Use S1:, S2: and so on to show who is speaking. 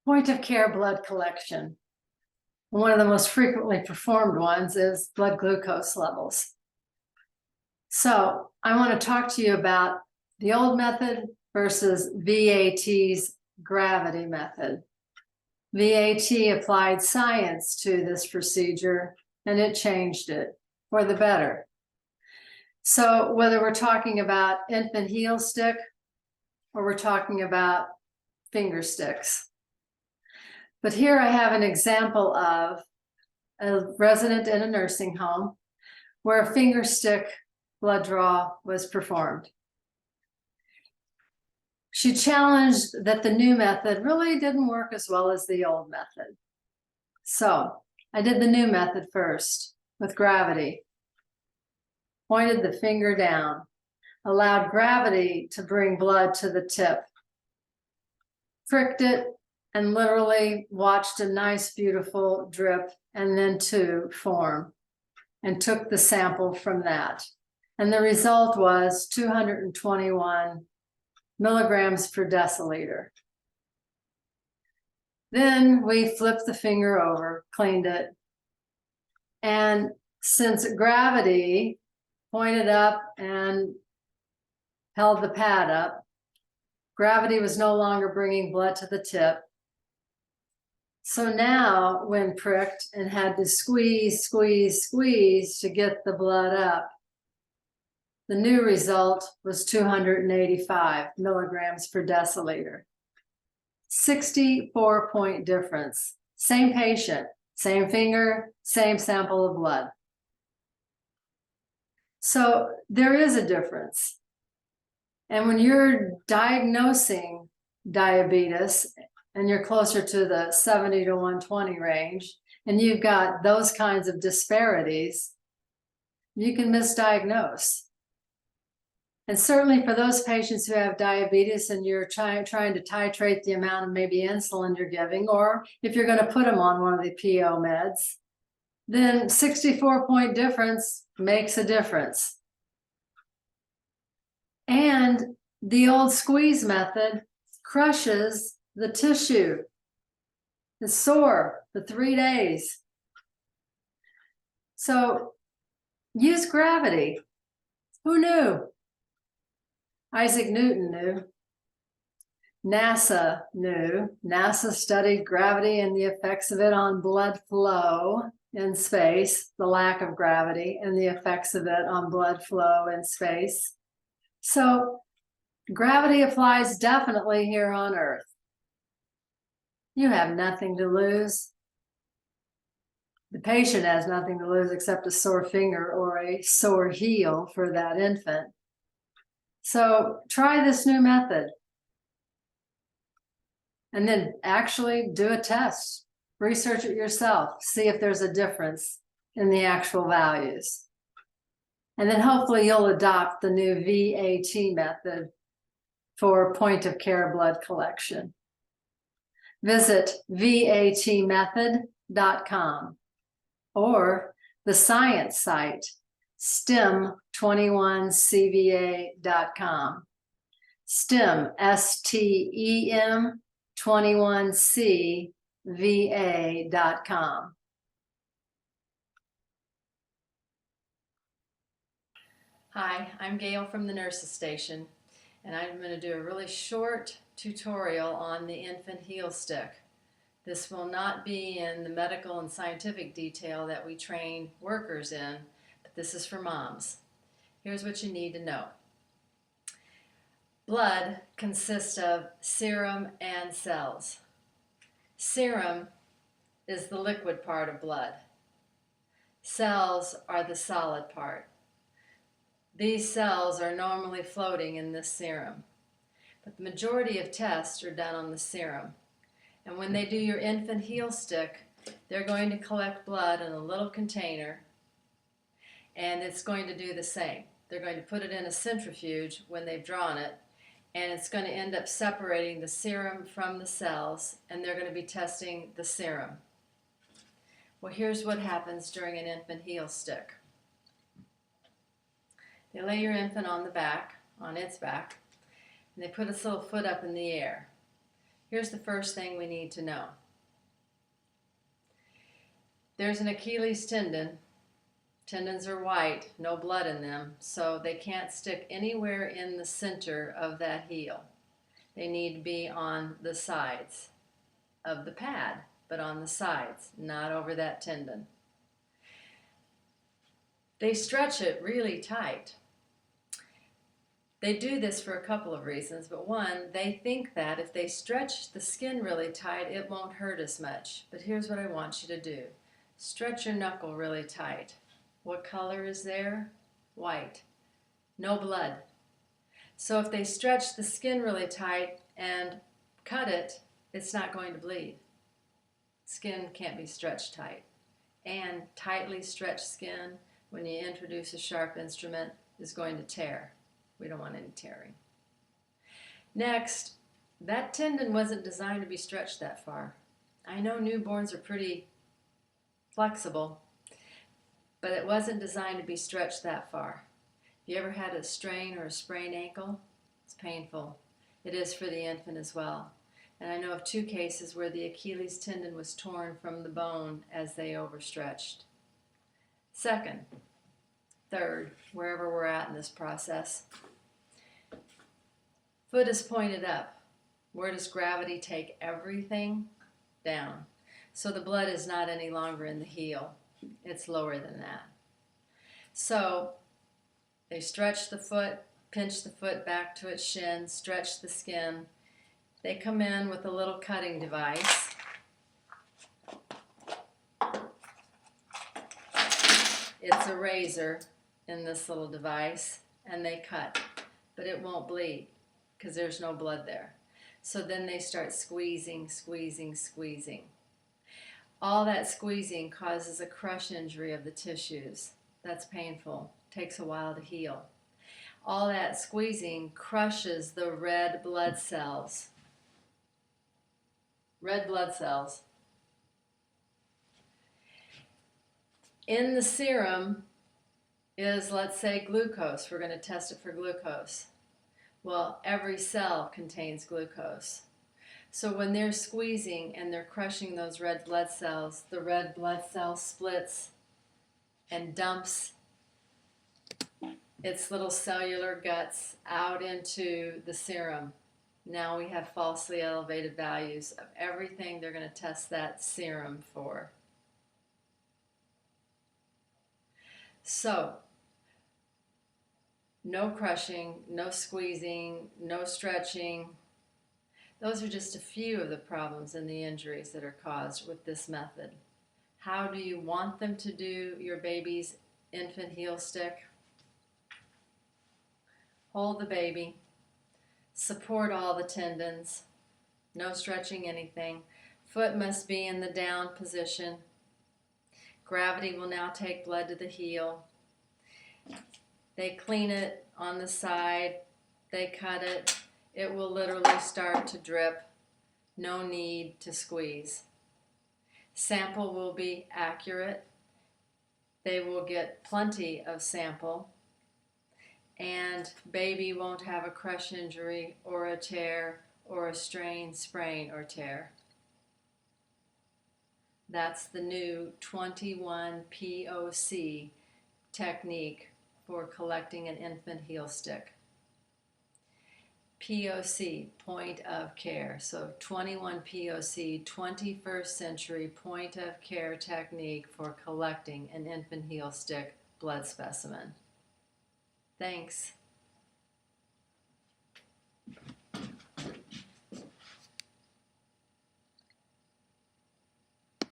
S1: Point of care blood collection. One of the most frequently performed ones is blood glucose levels. So I want to talk to you about the old method versus VAT's gravity method. VAT applied science to this procedure and it changed it for the better. So whether we're talking about infant heel stick or we're talking about finger sticks. But here I have an example of a resident in a nursing home where a finger stick blood draw was performed. She challenged that the new method really didn't work as well as the old method. So I did the new method first with gravity. Pointed the finger down, allowed gravity to bring blood to the tip. Pricked it and literally watched a nice, beautiful drip and then tube form and took the sample from that. And the result was 221 milligrams per deciliter. Then we flipped the finger over, cleaned it. And since gravity pointed up and held the pad up, gravity was no longer bringing blood to the tip. So now, when pricked and had to squeeze to get the blood up, the new result was 285 milligrams per deciliter. 64-point difference. Same patient, same finger, same sample of blood. So there is a difference. And when you're diagnosing diabetes and you're closer to the 70 to 120 range, and you've got those kinds of disparities, you can misdiagnose. And certainly for those patients who have diabetes and you're trying to titrate the amount of maybe insulin you're giving, or if you're going to put them on one of the PO meds, then 64-point difference makes a difference. And the old squeeze method crushes the tissue. It's sore for 3 days. So use gravity. Who knew? Isaac Newton knew. NASA knew. NASA studied gravity and the effects of it on blood flow in space, the lack of gravity and the effects of it on blood flow in space. So gravity applies definitely here on Earth. You have nothing to lose. The patient has nothing to lose except a sore finger or a sore heel for that infant. So try this new method. And then actually do a test. Research it yourself. See if there's a difference in the actual values. And then hopefully you'll adopt the new VAT method for point of care blood collection. Visit vatmethod.com or the science site STEM21cva.com. STEM, STEM 21cva.com. Hi, I'm Gail from the Nurses Station, and I'm going to do a really short tutorial on the infant heel stick. This will not be in the medical and scientific detail that we train workers in, but this is for moms. Here's what you need to know. Blood consists of serum and cells. Serum is the liquid part of blood. Cells are the solid part. These cells are normally floating in this serum, but the majority of tests are done on the serum. And when they do your infant heel stick, they're going to collect blood in a little container, and it's going to do the same. They're going to put it in a centrifuge when they've drawn it, and it's going to end up separating the serum from the cells, and they're going to be testing the serum. Well, here's what happens during an infant heel stick. They lay your infant on the back, on its back, and they put its little foot up in the air. Here's the first thing we need to know. There's an Achilles tendon. Tendons are white, no blood in them, so they can't stick anywhere in the center of that heel. They need to be on the sides of the pad, but on the sides, not over that tendon. They stretch it really tight. They do this for a couple of reasons, but one, they think that if they stretch the skin really tight, it won't hurt as much. But here's what I want you to do. Stretch your knuckle really tight. What color is there? White. No blood. So if they stretch the skin really tight and cut it, it's not going to bleed. Skin can't be stretched tight. And tightly stretched skin, when you introduce a sharp instrument, is going to tear. We don't want any tearing. Next, that tendon wasn't designed to be stretched that far. I know newborns are pretty flexible, but it wasn't designed to be stretched that far. If you ever had a strain or a sprained ankle, it's painful. It is for the infant as well. And I know of 2 cases where the Achilles tendon was torn from the bone as they overstretched. Second, third, wherever we're at in this process, foot is pointed up. Where does gravity take everything? Down. So the blood is not any longer in the heel. It's lower than that. So they stretch the foot, pinch the foot back to its shin, stretch the skin. They come in with a little cutting device. It's a razor in this little device, and they cut, but it won't bleed because there's no blood there. So then they start squeezing, squeezing, squeezing. All that squeezing causes a crush injury of the tissues. That's painful. Takes a while to heal. All that squeezing crushes the red blood cells. Red blood cells. In the serum is, let's say, glucose. We're going to test it for glucose. Well, every cell contains glucose. So when they're squeezing and they're crushing those red blood cells, the red blood cell splits and dumps its little cellular guts out into the serum. Now we have falsely elevated values of everything they're going to test that serum for. So, no crushing, no squeezing, no stretching. Those are just a few of the problems and the injuries that are caused with this method. How do you want them to do your baby's infant heel stick? Hold the baby. Support all the tendons. No stretching anything. Foot must be in the down position. Gravity will now take blood to the heel. They clean it on the side. They cut it. It will literally start to drip. No need to squeeze. Sample will be accurate. They will get plenty of sample. And baby won't have a crush injury or a tear or a strain, sprain, or tear. That's the new 21 POC technique for collecting an infant heel stick. POC, point of care. So 21 POC, 21st century point of care technique for collecting an infant heel stick blood specimen. Thanks.